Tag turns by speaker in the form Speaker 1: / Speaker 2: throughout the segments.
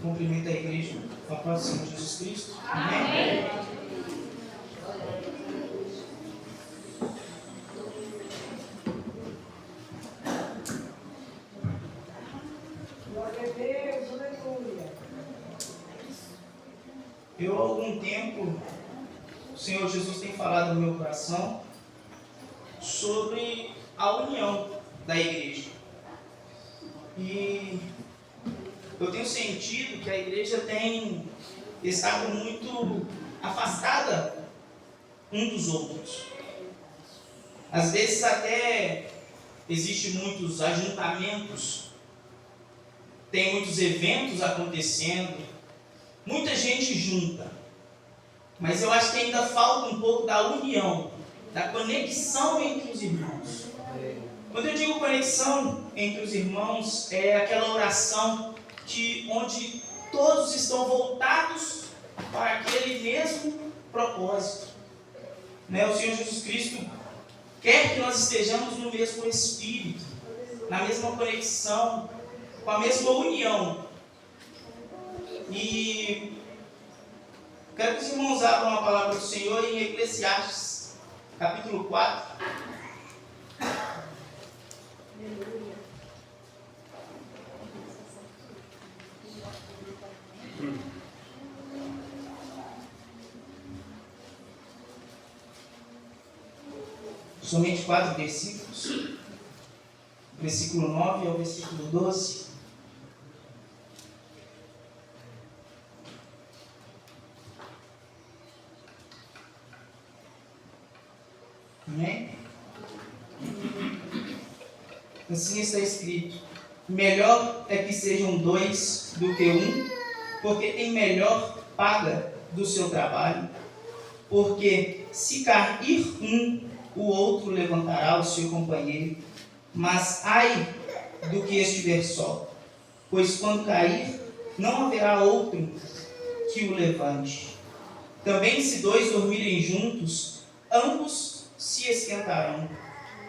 Speaker 1: Cumprimento a igreja com a paz do Senhor Jesus Cristo. Amém? Eu, há algum tempo, o Senhor Jesus tem falado no meu coração sobre a união da igreja. E eu tenho sentido que a igreja tem estado muito afastada um dos outros. Às vezes até existem muitos ajuntamentos, tem muitos eventos acontecendo, muita gente junta, mas eu acho que ainda falta um pouco da união, da conexão entre os irmãos. Quando eu digo conexão entre os irmãos, é aquela oração onde todos estão voltados para aquele mesmo propósito. O Senhor Jesus Cristo quer que nós estejamos no mesmo espírito, na mesma conexão, com a mesma união. E quero que os irmãos abram a palavra do Senhor em Eclesiastes, capítulo 4. Somente 4 versículos, versículo 9 ao versículo 12. Amém? Assim está escrito: melhor é que sejam 2 do que 1, porque tem melhor paga do seu trabalho. Porque se cair um, o outro levantará o seu companheiro, mas ai do que estiver só, pois quando cair, não haverá outro que o levante. Também se 2 dormirem juntos, ambos se esquentarão,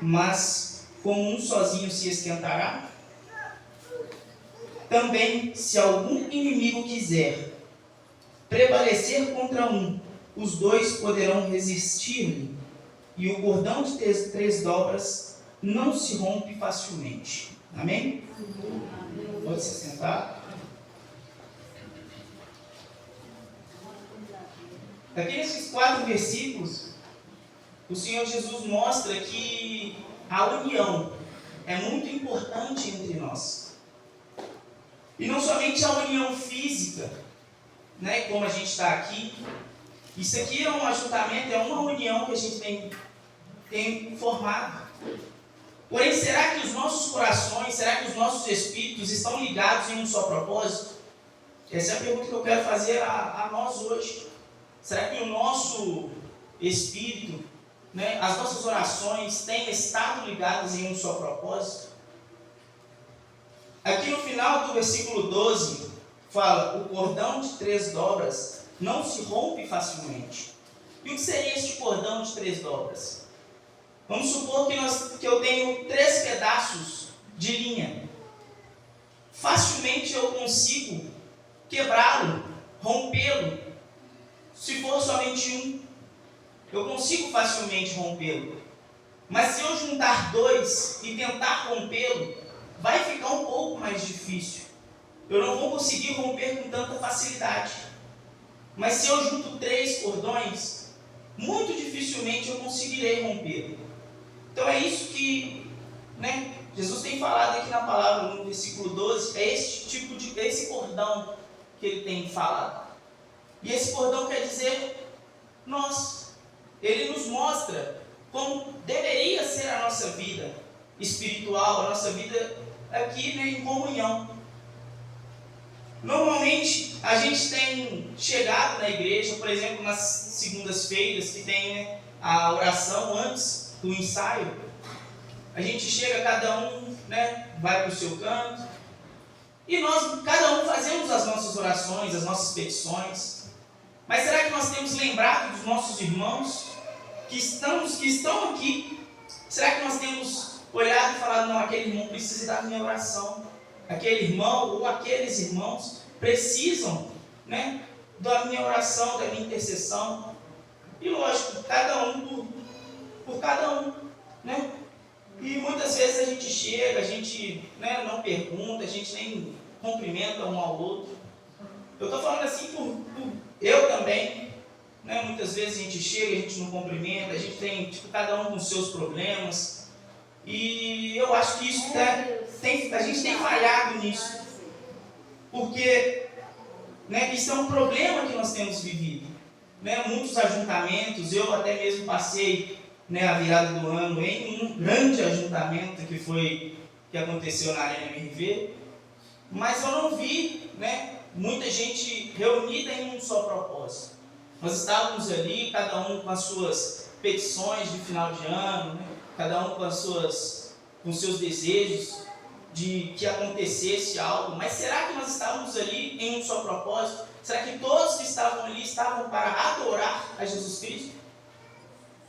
Speaker 1: mas como um sozinho se esquentará? Também se algum inimigo quiser prevalecer contra um, os 2 poderão resistir-lhe. E o cordão de 3 dobras não se rompe facilmente. Amém? Pode se sentar. Aqui nesses 4 versículos, o Senhor Jesus mostra que a união é muito importante entre nós. E não somente a união física, como a gente está aqui. Isso aqui é um ajuntamento, é uma união que a gente tem formado. Porém, será que os nossos corações, será que os nossos espíritos estão ligados em um só propósito? Essa é a pergunta que eu quero fazer a nós hoje. Será que o nosso espírito, as nossas orações têm estado ligadas em um só propósito? Aqui no final do versículo 12, fala: o cordão de 3 dobras não se rompe facilmente. E o que seria este cordão de 3 dobras? Vamos supor que eu tenho 3 pedaços de linha. Facilmente eu consigo quebrá-lo, rompê-lo. Se for somente um, eu consigo facilmente rompê-lo. Mas se eu juntar 2 e tentar rompê-lo, vai ficar um pouco mais difícil. Eu não vou conseguir romper com tanta facilidade. Mas se eu junto 3 cordões, muito dificilmente eu conseguirei romper. Então é isso que Jesus tem falado aqui na palavra, no versículo 12, é esse cordão que ele tem falado. E esse cordão quer dizer nós. Ele nos mostra como deveria ser a nossa vida espiritual, a nossa vida aqui em comunhão. Normalmente, a gente tem chegado na igreja, por exemplo, nas segundas-feiras, que tem a oração antes do ensaio. A gente chega, cada um vai para o seu canto, e nós, cada um, fazemos as nossas orações, as nossas petições. Mas será que nós temos lembrado dos nossos irmãos que estão aqui? Será que nós temos olhado e falado: não, aquele irmão precisa da minha oração? Aquele irmão ou aqueles irmãos precisam, né, da minha oração, da minha intercessão. E lógico, cada um por cada um, né? E muitas vezes a gente chega, a gente, né, não pergunta, a gente nem cumprimenta um ao outro. Eu estou falando assim por eu também, né? Muitas vezes a gente chega, a gente não cumprimenta, a gente tem, cada um com os seus problemas. E eu acho que isso a gente tem falhado nisso. Porque, né, isso é um problema que nós temos vivido. Né? Muitos ajuntamentos, eu até mesmo passei, né, a virada do ano em um grande ajuntamento que aconteceu na Arena MRV, mas eu não vi, né, muita gente reunida em um só propósito. Nós estávamos ali, cada um com as suas petições de final de ano, né, cada um com os seus desejos de que acontecesse algo, mas será que nós estávamos ali em um só propósito? Será que todos que estavam ali estavam para adorar a Jesus Cristo?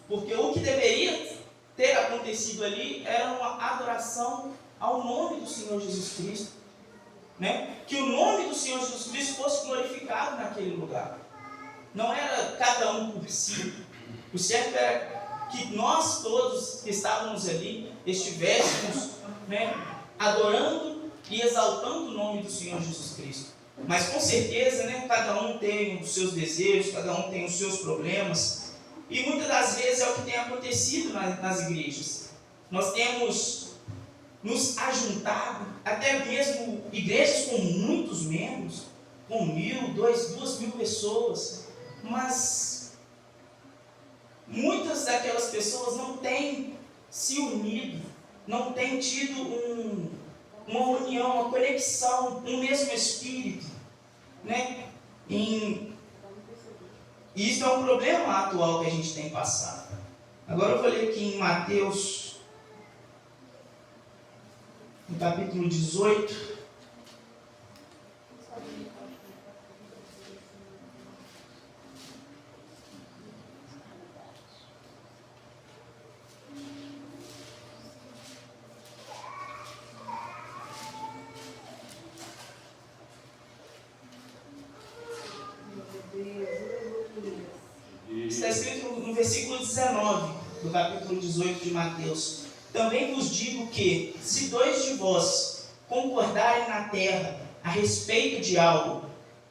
Speaker 1: Porque o que deveria ter acontecido ali era uma adoração ao nome do Senhor Jesus Cristo, né? Que o nome do Senhor Jesus Cristo fosse glorificado naquele lugar. Não era cada um por si. O certo era que nós todos que estávamos ali estivéssemos, né, adorando e exaltando o nome do Senhor Jesus Cristo. Mas com certeza, né, cada um tem os seus desejos, cada um tem os seus problemas. E muitas das vezes é o que tem acontecido nas igrejas. Nós temos nos ajuntado, até mesmo igrejas com muitos membros, com 1.000, 2.000 pessoas, mas muitas daquelas pessoas não têm se unido, não têm tido uma união, uma conexão, um mesmo espírito, né? E isso é um problema atual que a gente tem passado. Agora eu vou ler aqui em Mateus, no capítulo 18. Está escrito no versículo 19 do capítulo 18 de Mateus: também vos digo que, se dois de vós concordarem na terra a respeito de algo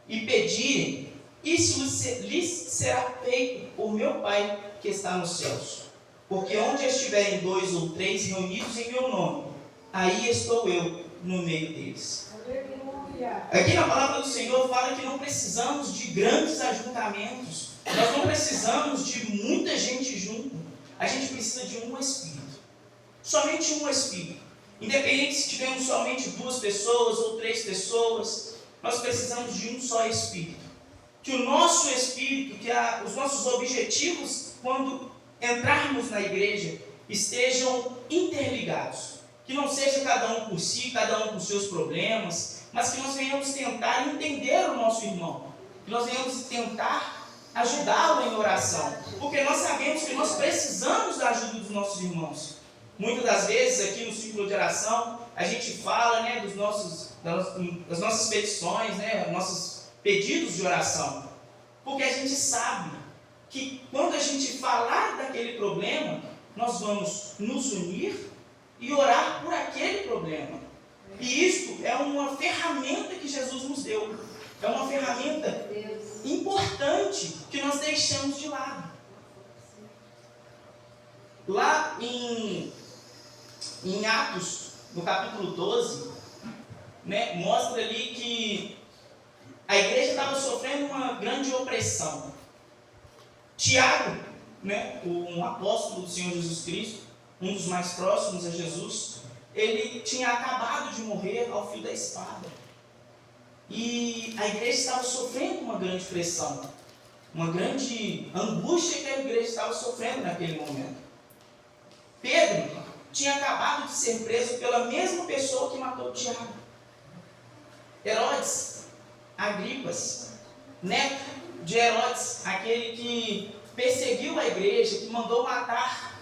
Speaker 1: e pedirem, isso lhes será feito por meu Pai que está nos céus. Porque onde estiverem 2 ou 3 reunidos em meu nome, aí estou eu no meio deles. Aqui na palavra do Senhor fala que não precisamos de grandes ajuntamentos, nós não precisamos de muita gente junto, a gente precisa de um Espírito, somente um Espírito. Independente se tivermos somente 2 pessoas ou 3 pessoas, nós precisamos de um só Espírito. Que o nosso Espírito, os nossos objetivos, quando entrarmos na igreja, estejam interligados. Que não seja cada um por si, cada um com seus problemas, mas que nós venhamos tentar entender o nosso irmão. Que nós venhamos tentar ajudá-lo em oração. Porque nós sabemos que nós precisamos da ajuda dos nossos irmãos. Muitas das vezes aqui no círculo de oração, a gente fala, né, das nossas petições, né, nossos pedidos de oração. Porque a gente sabe que quando a gente falar daquele problema, nós vamos nos unir e orar por aquele problema. E isto é uma ferramenta que Jesus nos deu. É uma ferramenta importante que nós deixamos de lado. Lá em Atos, no capítulo 12, né, mostra ali que a igreja estava sofrendo uma grande opressão. Tiago, né, um apóstolo do Senhor Jesus Cristo, um dos mais próximos a Jesus, ele tinha acabado de morrer ao fio da espada. E a igreja estava sofrendo uma grande pressão, uma grande angústia que a igreja estava sofrendo naquele momento. Pedro tinha acabado de ser preso pela mesma pessoa que matou Tiago. Herodes Agripas, neto de Herodes, aquele que perseguiu a igreja, que mandou matar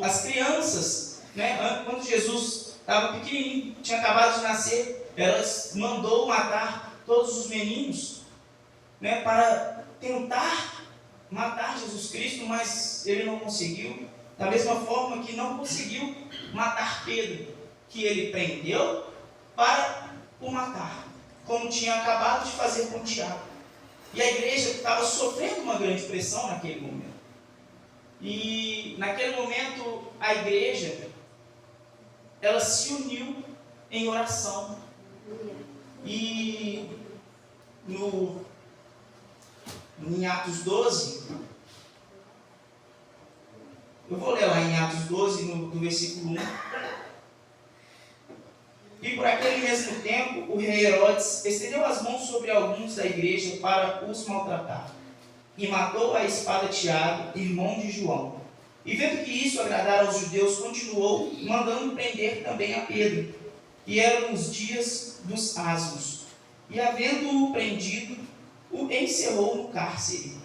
Speaker 1: as crianças, né? Quando Jesus estava pequenininho, tinha acabado de nascer, ela mandou matar todos os meninos, né, para tentar matar Jesus Cristo, mas ele não conseguiu. Da mesma forma que não conseguiu matar Pedro, que ele prendeu para o matar, como tinha acabado de fazer com Tiago. E a igreja estava sofrendo uma grande pressão naquele momento. E naquele momento a igreja, ela se uniu em oração. E em Atos 12, eu vou ler lá em Atos 12, no versículo 1. E por aquele mesmo tempo, o rei Herodes estendeu as mãos sobre alguns da igreja para os maltratar. E matou à espada Tiago, irmão de João. E vendo que isso agradara aos judeus, continuou mandando prender também a Pedro. E eram os dias dos asmos. E havendo-o prendido, o encerrou no cárcere,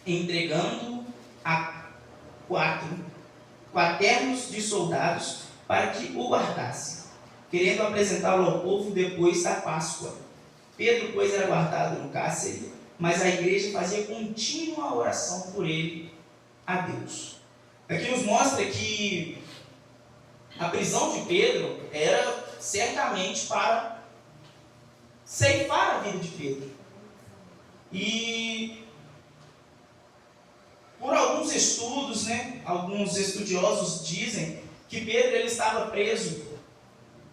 Speaker 1: entregando-o a 4 quaternos de soldados para que o guardassem, querendo apresentá-lo ao povo depois da Páscoa. Pedro, pois, era guardado no cárcere, mas a igreja fazia contínua oração por ele a Deus. Aqui nos mostra que a prisão de Pedro era certamente para ceifar a vida de Pedro. E por alguns estudos, alguns estudiosos dizem que Pedro ele estava preso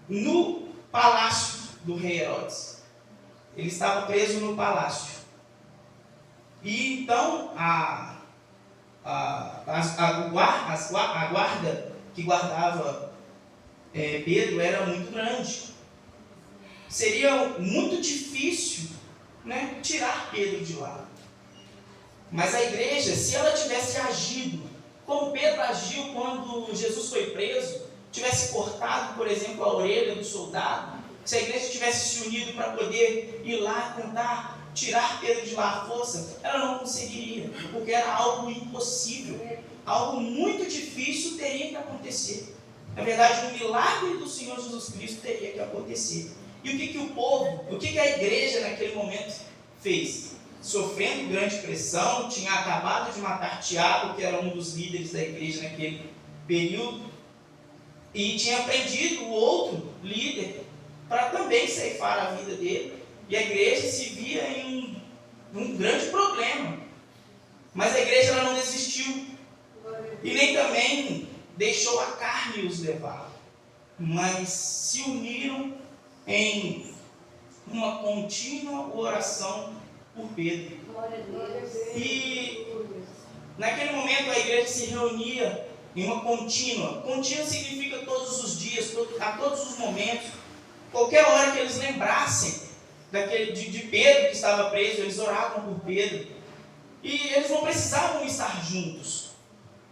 Speaker 1: no palácio do rei Herodes. Ele estava preso no palácio. E então a guarda que guardava Pedro era muito grande. Seria muito difícil, tirar Pedro de lá. Mas a igreja, se ela tivesse agido como Pedro agiu quando Jesus foi preso, tivesse cortado, por exemplo, a orelha do soldado, se a igreja tivesse se unido para poder ir lá tentar tirar Pedro de lá à força, ela não conseguiria, porque era algo impossível, algo muito difícil teria que acontecer. Na verdade, um milagre do Senhor Jesus Cristo teria que acontecer. E o que a igreja naquele momento fez? Sofrendo grande pressão, tinha acabado de matar Tiago, que era um dos líderes da igreja naquele período, e tinha prendido o outro líder para também ceifar a vida dele. E a igreja se via em um grande problema. Mas a igreja ela não desistiu. E nem também deixou a carne os levar. Mas se uniram em uma contínua oração por Pedro. E naquele momento a igreja se reunia em uma contínua. Contínua significa todos os dias, a todos os momentos. Qualquer hora que eles lembrassem de Pedro que estava preso, eles oravam por Pedro. E eles não precisavam estar juntos.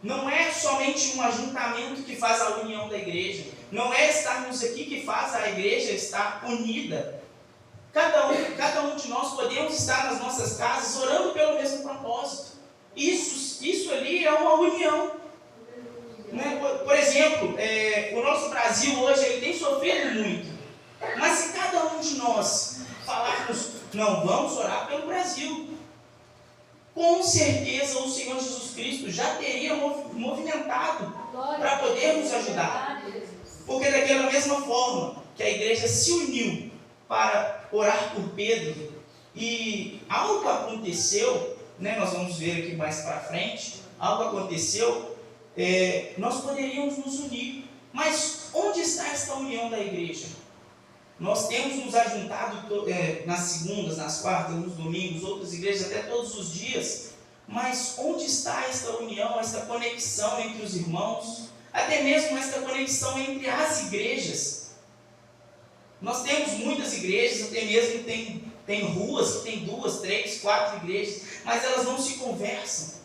Speaker 1: Não é somente um ajuntamento que faz a união da igreja. Não é estarmos aqui que faz a igreja estar unida. Cada um de nós podemos estar nas nossas casas orando pelo mesmo propósito. Isso ali é uma união. Por exemplo, o nosso Brasil hoje ele tem sofrido muito. Mas se cada um de nós falarmos, não, vamos orar pelo Brasil, com certeza o Senhor Jesus Cristo já teria movimentado para poder nos ajudar. Porque daquela mesma forma que a igreja se uniu para orar por Pedro, e algo aconteceu, nós vamos ver aqui mais para frente, algo aconteceu, nós poderíamos nos unir. Mas onde está esta união da igreja? Nós temos nos ajuntado nas segundas, nas quartas, nos domingos, outras igrejas até todos os dias. Mas onde está esta união, esta conexão entre os irmãos? Até mesmo esta conexão entre as igrejas. Nós temos muitas igrejas, até mesmo tem ruas que tem 2, 3, 4 igrejas, mas elas não se conversam.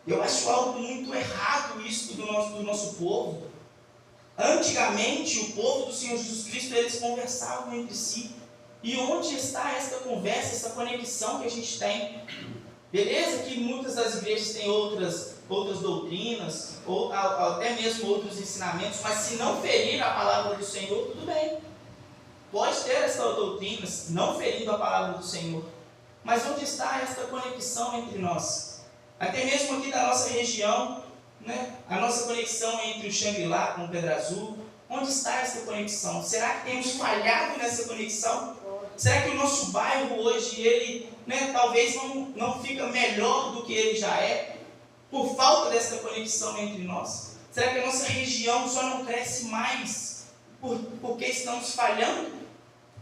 Speaker 1: Eu acho algo muito errado isso do nosso povo. Antigamente, o povo do Senhor Jesus Cristo, eles conversavam entre si. E onde está esta conversa, essa conexão que a gente tem? Beleza que muitas das igrejas têm outras outras doutrinas, ou até mesmo outros ensinamentos, mas se não ferir a palavra do Senhor, tudo bem. Pode ter essa doutrina, não ferindo a palavra do Senhor. Mas onde está esta conexão entre nós? Até mesmo aqui da nossa região, né? A nossa conexão entre o Xangri-Lá com o Pedra Azul. Onde está essa conexão? Será que temos falhado nessa conexão? Será que o nosso bairro hoje, ele, né, talvez não fica melhor do que ele já é? Por falta dessa conexão entre nós? Será que a nossa região só não cresce mais porque estamos falhando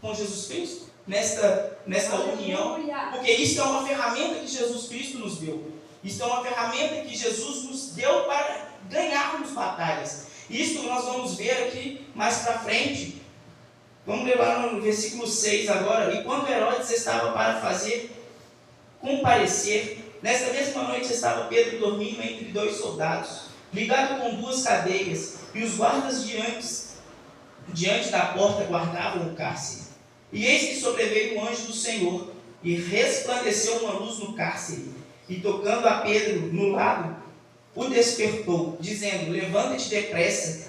Speaker 1: com Jesus Cristo? Nesta união? Porque isso é uma ferramenta que Jesus Cristo nos deu. Isso é uma ferramenta que Jesus nos deu para ganharmos batalhas. Isso nós vamos ver aqui mais para frente. Vamos ler lá no versículo 6 agora. E quando Herodes estava para fazer comparecer, nessa mesma noite estava Pedro dormindo entre 2 soldados, ligado com 2 cadeias, e os guardas diante da porta guardavam o cárcere. E eis que sobreveio o anjo do Senhor, e resplandeceu uma luz no cárcere, e tocando a Pedro no lado, o despertou, dizendo: levanta-te depressa.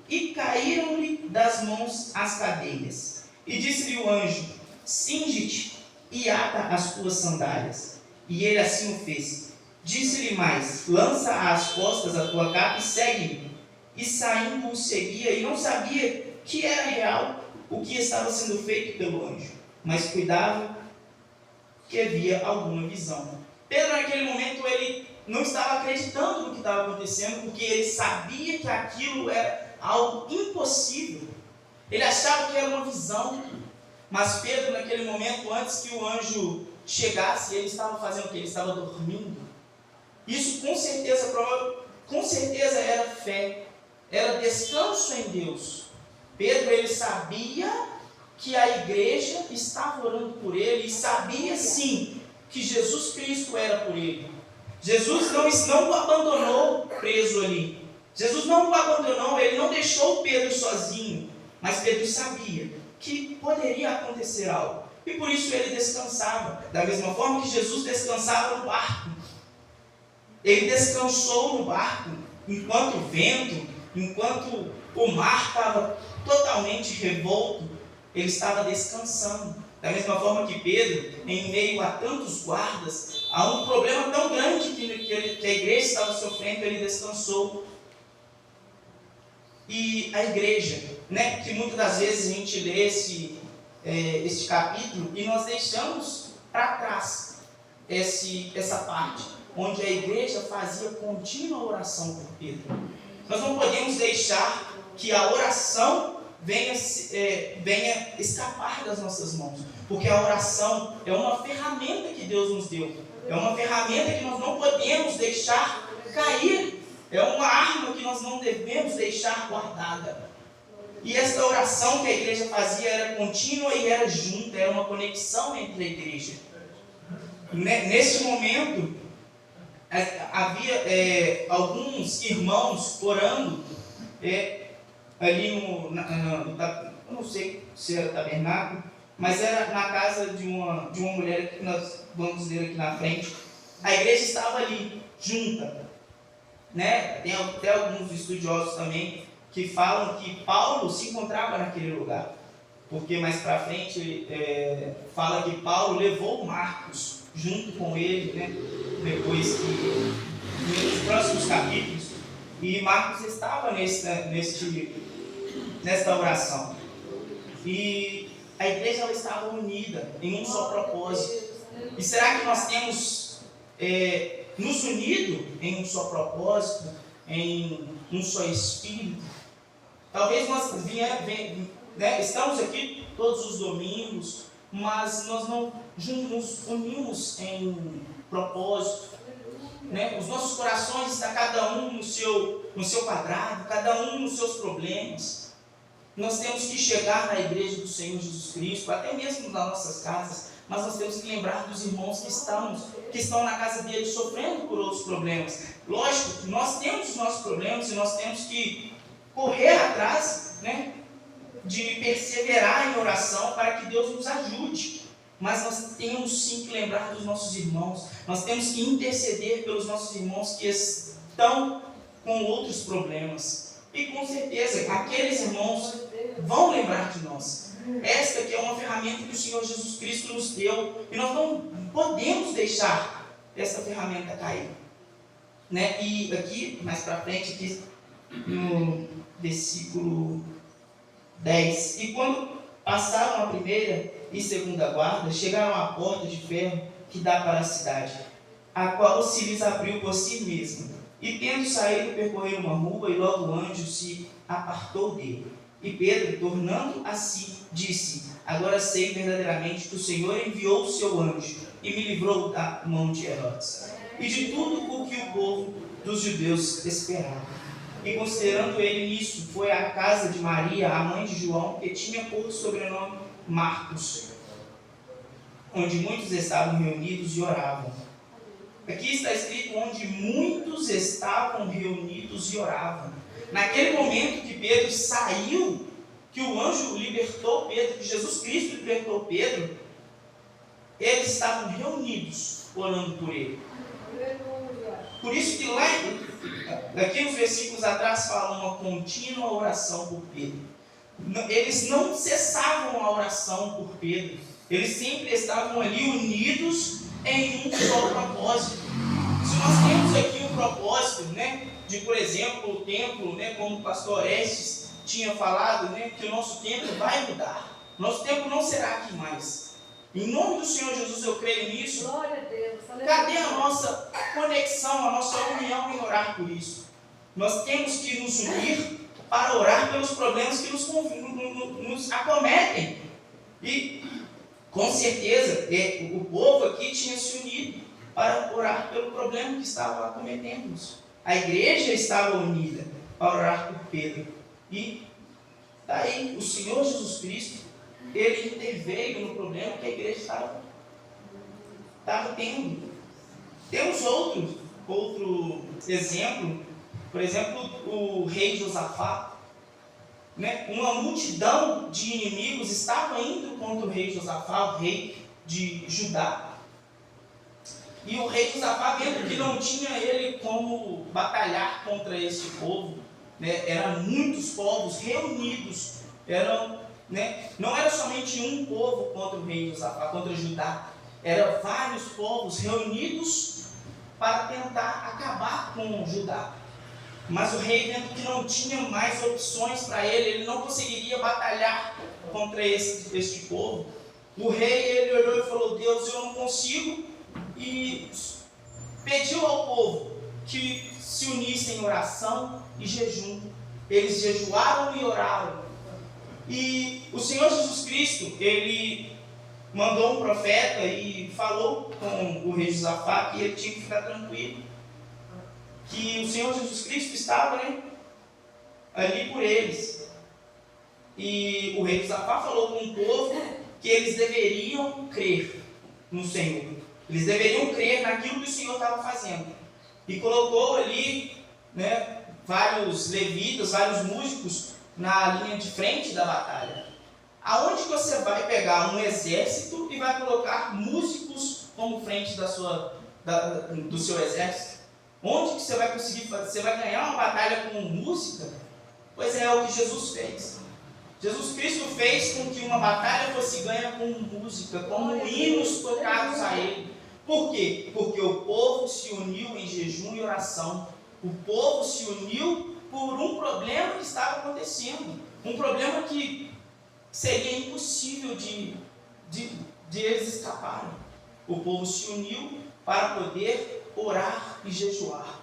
Speaker 1: E caíram-lhe das mãos as cadeias. E disse-lhe o anjo: cinge-te e ata as tuas sandálias. E ele assim o fez. Disse-lhe mais: lança às costas a tua capa e segue-me. E saindo o seguia, e não sabia que era real o que estava sendo feito pelo anjo, mas cuidava que havia alguma visão. Pedro, naquele momento, ele não estava acreditando no que estava acontecendo, porque ele sabia que aquilo era algo impossível. Ele achava que era uma visão. Mas Pedro, naquele momento, antes que o anjo chegasse, ele estava fazendo o quê? Ele estava dormindo. Isso com certeza era fé, era descanso em Deus. Pedro, ele sabia que a igreja estava orando por ele, e sabia sim que Jesus Cristo era por ele. Jesus não o abandonou preso ali. Jesus não o abandonou, ele não deixou Pedro sozinho. Mas Pedro sabia que poderia acontecer algo. E por isso ele descansava. Da mesma forma que Jesus descansava no barco. Ele descansou no barco enquanto o vento, enquanto o mar estava totalmente revolto, ele estava descansando. Da mesma forma que Pedro, em meio a tantos guardas, a um problema tão grande que a igreja estava sofrendo, ele descansou. E a igreja, né, que muitas das vezes a gente lê este capítulo e nós deixamos para trás essa parte, onde a igreja fazia contínua oração por Pedro. Nós não podemos deixar que a oração venha escapar das nossas mãos, porque a oração é uma ferramenta que Deus nos deu, é uma ferramenta que nós não podemos deixar cair, é uma arma que nós não devemos deixar guardada. E essa oração que a igreja fazia era contínua e era junta, era uma conexão entre a igreja. Nesse momento, havia alguns irmãos orando ali eu não sei se era tabernáculo, mas era na casa de uma mulher que nós vamos ver aqui na frente. A igreja estava ali, junta. Né? Tem até alguns estudiosos também que falam que Paulo se encontrava naquele lugar. Porque mais para frente fala que Paulo levou Marcos junto com ele, né? Depois que, nos próximos capítulos, e Marcos estava nesta oração. E a igreja ela estava unida em um só propósito. E será que nós temos nos unido em um só propósito, em um só espírito? Talvez nós estamos aqui todos os domingos, mas nós não nos unimos em propósito. Né? Os nossos corações estão cada um no seu quadrado, cada um nos seus problemas. Nós temos que chegar na igreja do Senhor Jesus Cristo, até mesmo nas nossas casas, mas nós temos que lembrar dos irmãos que estão na casa deles sofrendo por outros problemas. Lógico, nós temos os nossos problemas e nós temos que correr atrás, né, de perseverar em oração para que Deus nos ajude. mas nós temos sim que lembrar dos nossos irmãos, nós temos que interceder pelos nossos irmãos que estão com outros problemas. E com certeza, aqueles irmãos vão lembrar de nós. Esta que é uma ferramenta que o Senhor Jesus Cristo nos deu, e nós não podemos deixar essa ferramenta cair. Né? E aqui, mais para frente, aqui no versículo 10. E quando passaram a primeira e segunda guarda, chegaram à porta de ferro que dá para a cidade, a qual se lhes abriu por si mesma. E tendo saído, percorreram uma rua, e logo o anjo se apartou dele. E Pedro, tornando a si, disse: agora sei verdadeiramente que o Senhor enviou o seu anjo e me livrou da mão de Herodes e de tudo o que o povo dos judeus esperava. E considerando ele nisso, foi à casa de Maria, a mãe de João, que tinha por sobrenome Marcos, onde muitos estavam reunidos e oravam. Aqui está escrito onde muitos estavam reunidos e oravam. Naquele momento que Pedro saiu, que o anjo libertou Pedro, que Jesus Cristo libertou Pedro, eles estavam reunidos orando por ele. Por isso que lá, aqui nos versículos atrás, fala uma contínua oração por Pedro. Eles não cessavam a oração por Pedro. Eles sempre estavam ali unidos em um só propósito. Se nós temos aqui um propósito, né, de, por exemplo, o templo, né, como o pastor Orestes tinha falado, né, que o nosso templo vai mudar. Nosso templo não será aqui mais. Em nome do Senhor Jesus, eu creio nisso.
Speaker 2: Glória a Deus.
Speaker 1: Cadê a nossa conexão, a nossa união em orar por isso? Nós temos que nos unir para orar pelos problemas que nos acometem. E, com certeza, o povo aqui tinha se unido para orar pelo problema que estava acometendo-nos. A igreja estava unida para orar por Pedro. E daí o Senhor Jesus Cristo, ele interveio no problema que a igreja estava tendo. Temos outro exemplo, por exemplo, o rei Josafá. Né? Uma multidão de inimigos estava indo contra o rei Josafá, o rei de Judá. E o rei Josafá, vendo que não tinha ele como batalhar contra esse povo, né? Eram muitos povos reunidos, não era somente um povo contra o rei Josafá, contra Judá, eram vários povos reunidos para tentar acabar com Judá. Mas o rei, vendo que não tinha mais opções para ele não conseguiria batalhar contra este povo. O rei, ele olhou e falou: Deus, eu não consigo, e pediu ao povo que se unissem em oração e jejum. Eles jejuaram e oraram. E o Senhor Jesus Cristo, ele mandou um profeta e falou com o rei Josafá que ele tinha que ficar tranquilo, que o Senhor Jesus Cristo estava, ali por eles. E o rei Josafá falou com o povo que eles deveriam crer no Senhor. Eles deveriam crer naquilo que o Senhor estava fazendo. E colocou ali, vários levitas, vários músicos na linha de frente da batalha. Aonde que você vai pegar um exército e vai colocar músicos como frente do seu exército? Onde que você vai conseguir fazer? Você vai ganhar uma batalha com música? Pois é o que Jesus fez. Jesus Cristo fez com que uma batalha fosse ganha com música, como hinos tocados a Ele. Por quê? Porque o povo se uniu em jejum e oração. O povo se uniu por um problema que estava acontecendo. Um problema que seria impossível de eles escaparem. O povo se uniu para poder orar e jejuar.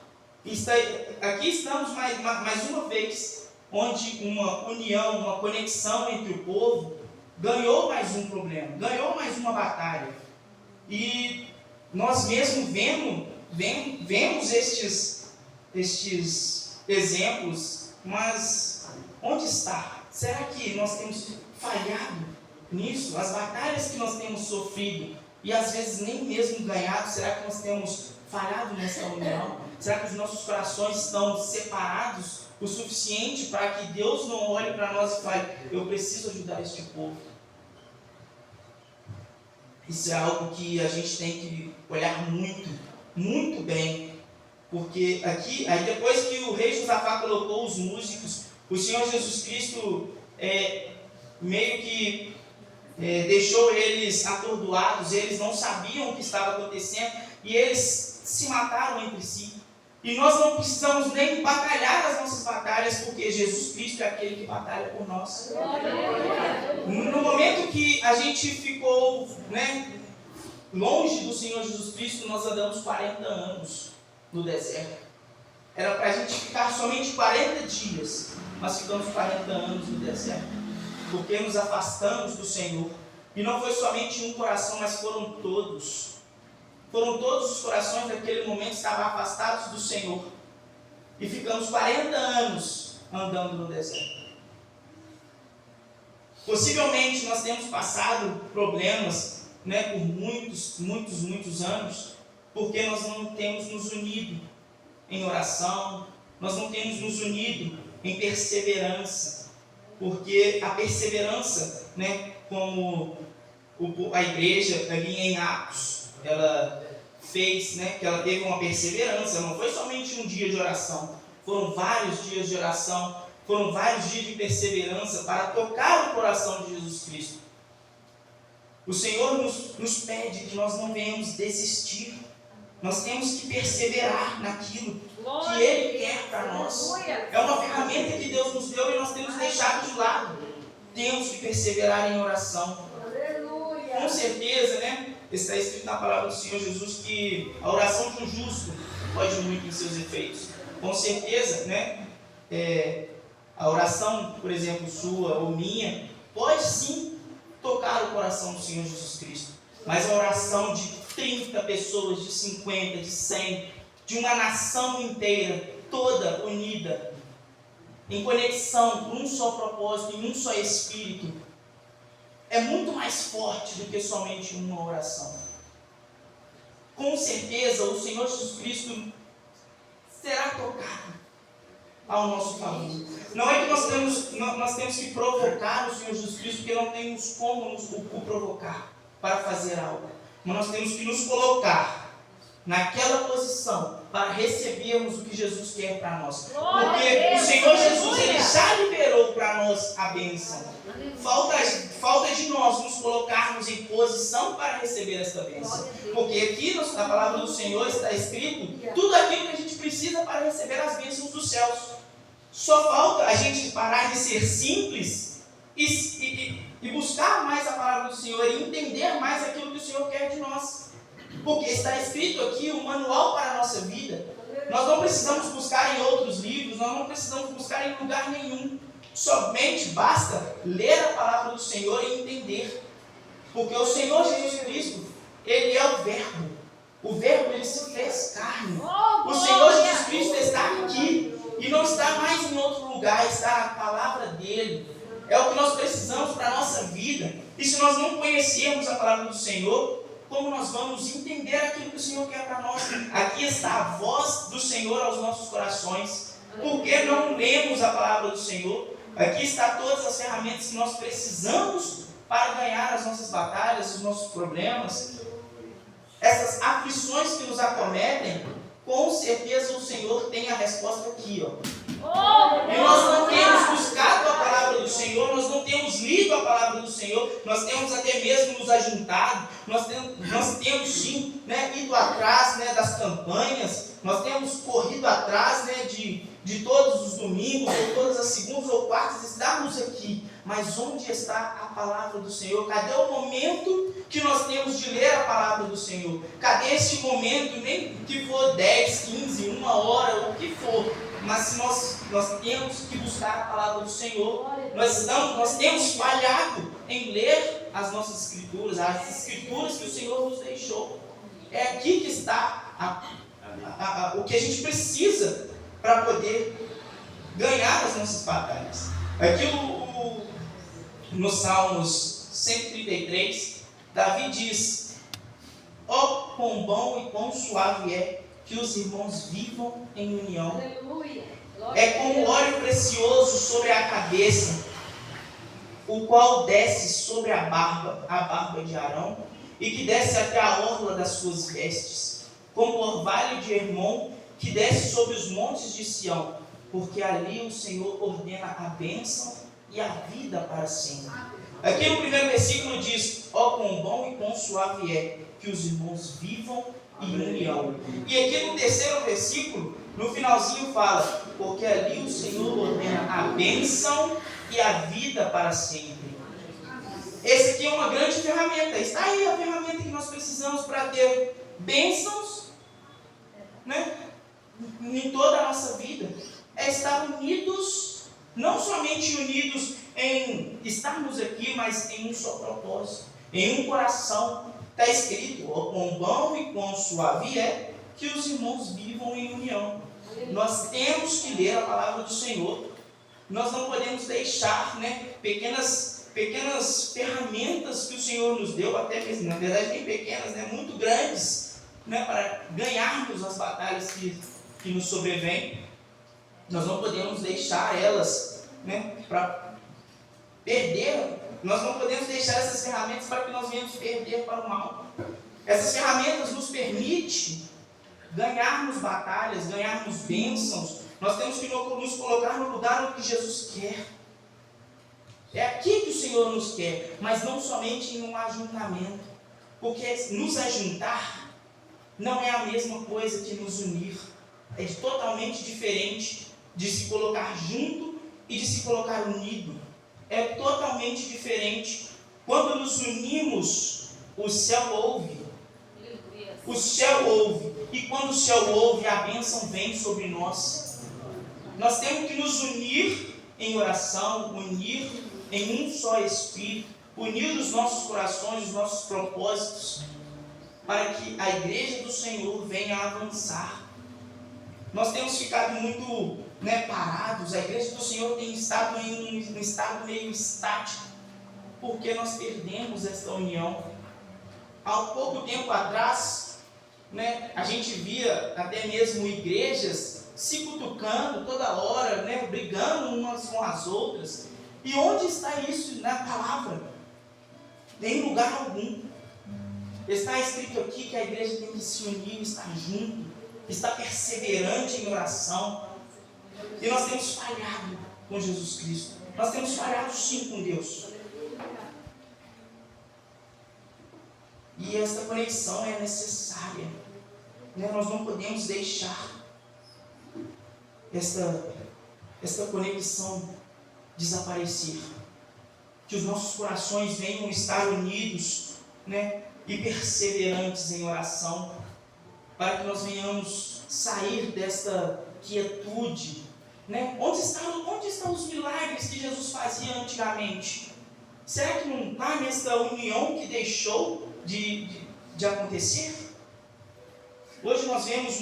Speaker 1: Aqui estamos mais uma vez, onde uma união, uma conexão entre o povo ganhou mais um problema, ganhou mais uma batalha. E nós mesmos vemos estes exemplos, mas onde está? Será que nós temos falhado nisso? As batalhas que nós temos sofrido e às vezes nem mesmo ganhado, será que nós temos falhado nessa união? Será que os nossos corações estão separados o suficiente para que Deus não olhe para nós e fale: eu preciso ajudar este povo? Isso é algo que a gente tem que olhar muito, muito bem. Porque aqui, aí depois que o rei Josafá colocou os músicos, o Senhor Jesus Cristo meio que deixou eles atordoados, eles não sabiam o que estava acontecendo e eles se mataram entre si. E nós não precisamos nem batalhar as nossas batalhas, porque Jesus Cristo é aquele que batalha por nós. No momento que a gente ficou longe do Senhor Jesus Cristo, nós andamos 40 anos no deserto. Era para a gente ficar somente 40 dias, mas ficamos 40 anos no deserto, porque nos afastamos do Senhor. E não foi somente um coração, mas foram todos. Foram todos os corações naquele momento que estavam afastados do Senhor. E ficamos 40 anos andando no deserto. Possivelmente nós temos passado problemas por muitos anos, porque nós não temos nos unido em oração, nós não temos nos unido em perseverança. Porque a perseverança, como a igreja ali em Atos, ela fez, que ela teve uma perseverança, não foi somente um dia de oração, foram vários dias de oração, foram vários dias de perseverança para tocar o coração de Jesus Cristo. O Senhor nos pede que nós não venhamos desistir, nós temos que perseverar naquilo que Ele quer para nós. É uma ferramenta que Deus nos deu e nós temos deixado de lado. Temos que perseverar em oração. Com certeza, está escrito na palavra do Senhor Jesus que a oração de um justo pode muito em seus efeitos. Com certeza, a oração, por exemplo, sua ou minha, pode sim tocar o coração do Senhor Jesus Cristo. Mas a oração de 30 pessoas, de 50, de 100, de uma nação inteira, toda unida, em conexão, com um só propósito, em um só espírito, é muito mais forte do que somente uma oração. Com certeza o Senhor Jesus Cristo será tocado ao nosso favor. Não é que nós temos que provocar o Senhor Jesus Cristo, porque não temos como o provocar para fazer algo. Mas nós temos que nos colocar naquela posição para recebermos o que Jesus quer para nós. Porque o Senhor Jesus, Ele já liberou para nós a bênção. Falta de nós nos colocarmos em posição para receber esta bênção. Porque aqui na palavra do Senhor está escrito tudo aquilo que a gente precisa para receber as bênçãos dos céus. Só falta a gente parar de ser simples e buscar mais a palavra do Senhor e entender mais aquilo que o Senhor quer de nós. Porque está escrito aqui o manual para a nossa vida. Nós não precisamos buscar em outros livros, nós não precisamos buscar em lugar nenhum. Somente basta ler a palavra do Senhor e entender. Porque o Senhor Jesus Cristo, Ele é o Verbo. O Verbo, Ele se fez carne. O Senhor Jesus Cristo está aqui. E não está mais em outro lugar, está na palavra dEle. É o que nós precisamos para a nossa vida. E se nós não conhecermos a palavra do Senhor, como nós vamos entender aquilo que o Senhor quer para nós? Aqui está a voz do Senhor aos nossos corações. Por que não lemos a palavra do Senhor? Aqui está todas as ferramentas que nós precisamos para ganhar as nossas batalhas, os nossos problemas. Essas aflições que nos acometem, com certeza o Senhor tem a resposta aqui, E nós não temos buscado a palavra do Senhor, nós não temos lido a palavra do Senhor, nós temos até mesmo nos ajuntado, nós temos sim, ido atrás das campanhas, nós temos corrido atrás de todos os domingos, ou todas as segundas ou quartas, estarmos aqui. Mas onde está a palavra do Senhor? Cadê o momento que nós temos de ler a palavra do Senhor? Cadê esse momento, nem que for 10, 15, 1 hora, o que for? Mas nós temos que buscar a palavra do Senhor. Nós temos falhado em ler as nossas escrituras, as escrituras que o Senhor nos deixou. É aqui que está o que a gente precisa para poder ganhar as nossas batalhas. Aqui no Salmos 133, Davi diz: ó, quão bom e quão suave é que os irmãos vivam em união.
Speaker 2: Aleluia.
Speaker 1: É como óleo precioso sobre a cabeça, o qual desce sobre a barba de Arão, e que desce até a orla das suas vestes, como o orvalho de Hermon, que desce sobre os montes de Sião, porque ali o Senhor ordena a bênção e a vida para sempre. Aqui no primeiro versículo diz: ó, quão bom e quão suave é que os irmãos vivam em união. E aqui no terceiro versículo, no finalzinho fala: porque ali o Senhor ordena a bênção e a vida para sempre. Esse aqui é uma grande ferramenta. Está aí a ferramenta que nós precisamos para ter bênçãos, né, em toda a nossa vida. É estar unidos, não somente unidos em estarmos aqui, mas em um só propósito, em um coração. Está escrito: ó, quão bom e quão suave é que os irmãos vivam em união. Nós temos que ler a palavra do Senhor. Nós não podemos deixar, né, pequenas ferramentas que o Senhor nos deu, até mesmo, na verdade nem pequenas, né, muito grandes, né, para ganharmos as batalhas que nos sobrevêm. Nós não podemos deixar elas, né, para perder. Nós não podemos deixar essas ferramentas para que nós venhamos perder para o mal. Essas ferramentas nos permitem ganharmos batalhas, ganharmos bênçãos. Nós temos que nos colocar no lugar onde Jesus quer. É aqui que o Senhor nos quer, mas não somente em um ajuntamento. Porque nos ajuntar não é a mesma coisa que nos unir. É totalmente diferente de se colocar junto e de se colocar unido. É totalmente diferente. Quando nos unimos, o céu ouve. O céu ouve. E quando o céu ouve, a bênção vem sobre nós. Nós temos que nos unir em oração, unir em um só Espírito, unir os nossos corações, os nossos propósitos, para que a igreja do Senhor venha a avançar. Nós temos ficado muito, né, parados. A igreja do Senhor tem estado em um estado meio estático, porque nós perdemos esta união. Há pouco tempo atrás, né, a gente via até mesmo igrejas se cutucando toda hora, né, brigando umas com as outras. E onde está isso na palavra? Em lugar algum. Está escrito aqui que a igreja tem que se unir, estar junto, estar perseverante em oração. E nós temos falhado com Jesus Cristo. Nós temos falhado sim com Deus. E esta conexão é necessária, né? Nós não podemos deixar esta conexão desaparecer. Que os nossos corações venham estar unidos, né, e perseverantes em oração, para que nós venhamos sair desta quietude, né? Onde estão os milagres que Jesus fazia antigamente? Será que não está nessa união que deixou de acontecer? Hoje nós vemos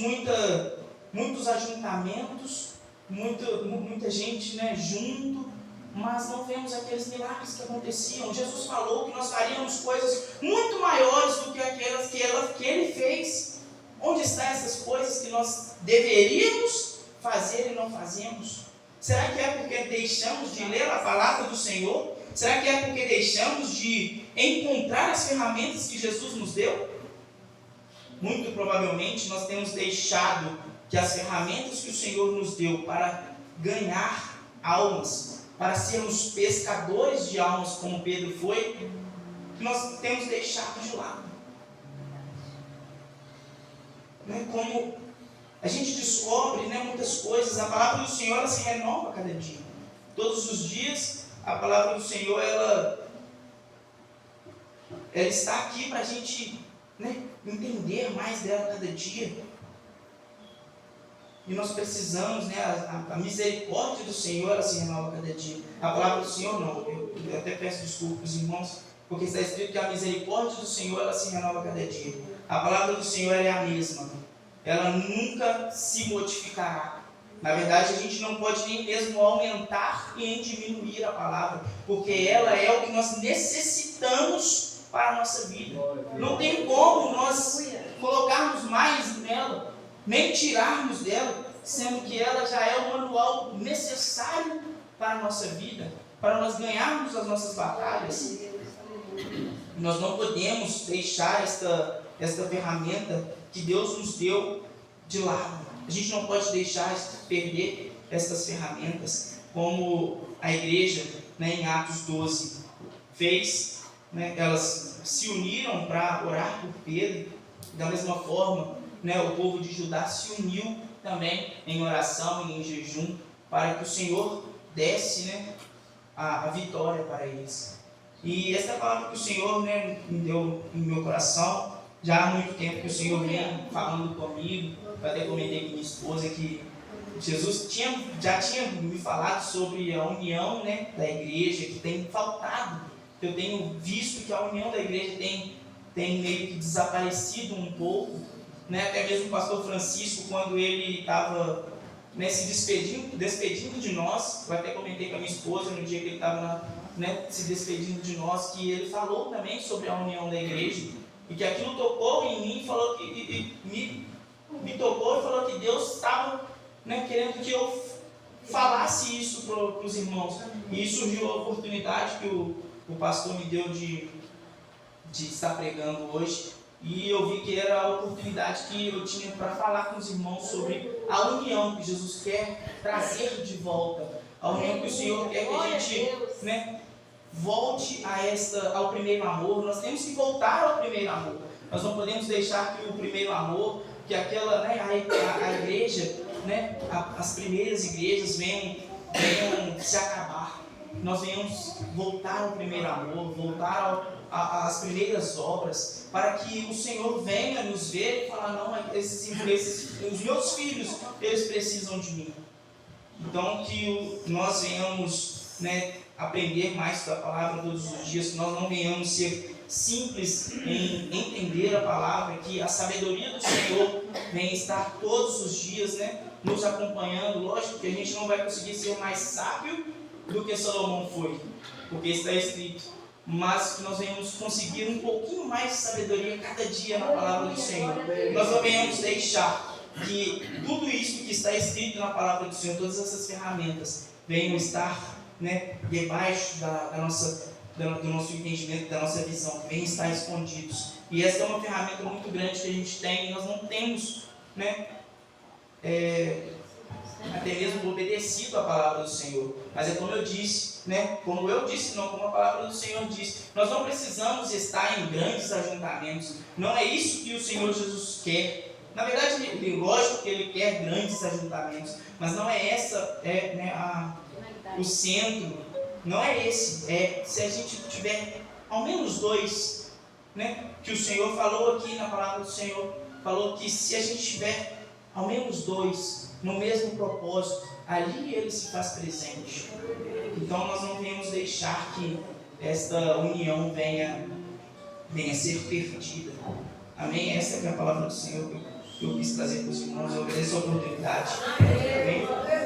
Speaker 1: muitos ajuntamentos, muita gente, né, junto, mas não vemos aqueles milagres que aconteciam. Jesus falou que nós faríamos coisas muito maiores do que aquelas que Ele fez. Onde estão essas coisas que nós deveríamos fazer e não fazemos? Será que é porque deixamos de ler a palavra do Senhor? Será que é porque deixamos de encontrar as ferramentas que Jesus nos deu? Muito provavelmente nós temos deixado que as ferramentas que o Senhor nos deu para ganhar almas, para sermos pescadores de almas, como Pedro foi, nós temos deixado de lado. Como a gente descobre, né, muitas coisas, a palavra do Senhor ela se renova a cada dia. Todos os dias a palavra do Senhor ela está aqui para a gente, né, entender mais dela cada dia. E nós precisamos, né, a misericórdia do Senhor ela se renova cada dia. A palavra do Senhor não. Eu até peço desculpas aos irmãos, porque está escrito que a misericórdia do Senhor ela se renova cada dia. A palavra do Senhor é a mesma. Ela nunca se modificará. Na verdade, a gente não pode nem mesmo aumentar e nem diminuir a palavra, porque ela é o que nós necessitamos para a nossa vida. Não tem como nós colocarmos mais nela, nem tirarmos dela, sendo que ela já é o manual necessário para a nossa vida, para nós ganharmos as nossas batalhas. Nós não podemos deixar esta ferramenta que Deus nos deu de lado. A gente não pode deixar perder estas ferramentas, como a igreja, né, em Atos 12 fez, né, elas se uniram para orar por Pedro. Da mesma forma, né, o povo de Judá se uniu também em oração e em jejum para que o Senhor desse, né, a vitória para eles. E essa é a palavra que o Senhor, né, me deu em meu coração. Já há muito tempo que o Senhor vem falando comigo. Eu até comentei com minha esposa que Jesus já tinha me falado sobre a união, né, da igreja, que tem faltado. Eu tenho visto que a união da igreja tem meio que desaparecido um pouco, né? Até mesmo o pastor Francisco, quando ele estava, né, se despedindo de nós, eu até comentei com a minha esposa no dia que ele estava, né, se despedindo de nós, que ele falou também sobre a união da igreja, e que aquilo tocou em mim, falou que me tocou e falou que Deus estava, né, querendo que eu falasse isso para os irmãos. E surgiu a oportunidade que o pastor me deu de estar pregando hoje, e eu vi que era a oportunidade que eu tinha para falar com os irmãos sobre a união que Jesus quer trazer de volta, a união que o Senhor quer que a gente, né, volte ao primeiro amor. Nós temos que voltar ao primeiro amor. Nós não podemos deixar que o primeiro amor, que aquela, né, a igreja, né, as primeiras igrejas venham se acabar. Nós venhamos voltar ao primeiro amor, voltar às primeiras obras, para que o Senhor venha nos ver e falar: não, os meus filhos, eles precisam de mim. Então, que nós venhamos, né, aprender mais da palavra todos os dias, que nós não venhamos ser simples em entender a palavra, que a sabedoria do Senhor venha estar todos os dias, né, nos acompanhando. Lógico que a gente não vai conseguir ser mais sábio do que Salomão foi, porque está escrito, mas que nós venhamos conseguir um pouquinho mais de sabedoria cada dia na palavra do Senhor. Nós não venhamos deixar que tudo isso que está escrito na palavra do Senhor, todas essas ferramentas, venham estar, né, debaixo do nosso entendimento, da nossa visão, que venham estar escondidos. E essa é uma ferramenta muito grande que a gente tem, e nós não temos, né, até mesmo obedecido a palavra do Senhor. Mas é como eu disse, né? Como eu disse, não, como a palavra do Senhor disse. Nós não precisamos estar em grandes ajuntamentos. Não é isso que o Senhor Jesus quer. Na verdade, lógico que Ele quer grandes ajuntamentos, mas não é essa, né, o centro. Não é esse. É se a gente tiver ao menos 2, né? Que o Senhor falou aqui na palavra do Senhor, falou que se a gente tiver ao menos 2 no mesmo propósito, ali Ele se faz presente. Então nós não devemos deixar que esta união venha ser perdida. Amém? Essa é a palavra do Senhor que eu quis trazer para os irmãos. Eu agradeço a oportunidade. Amém?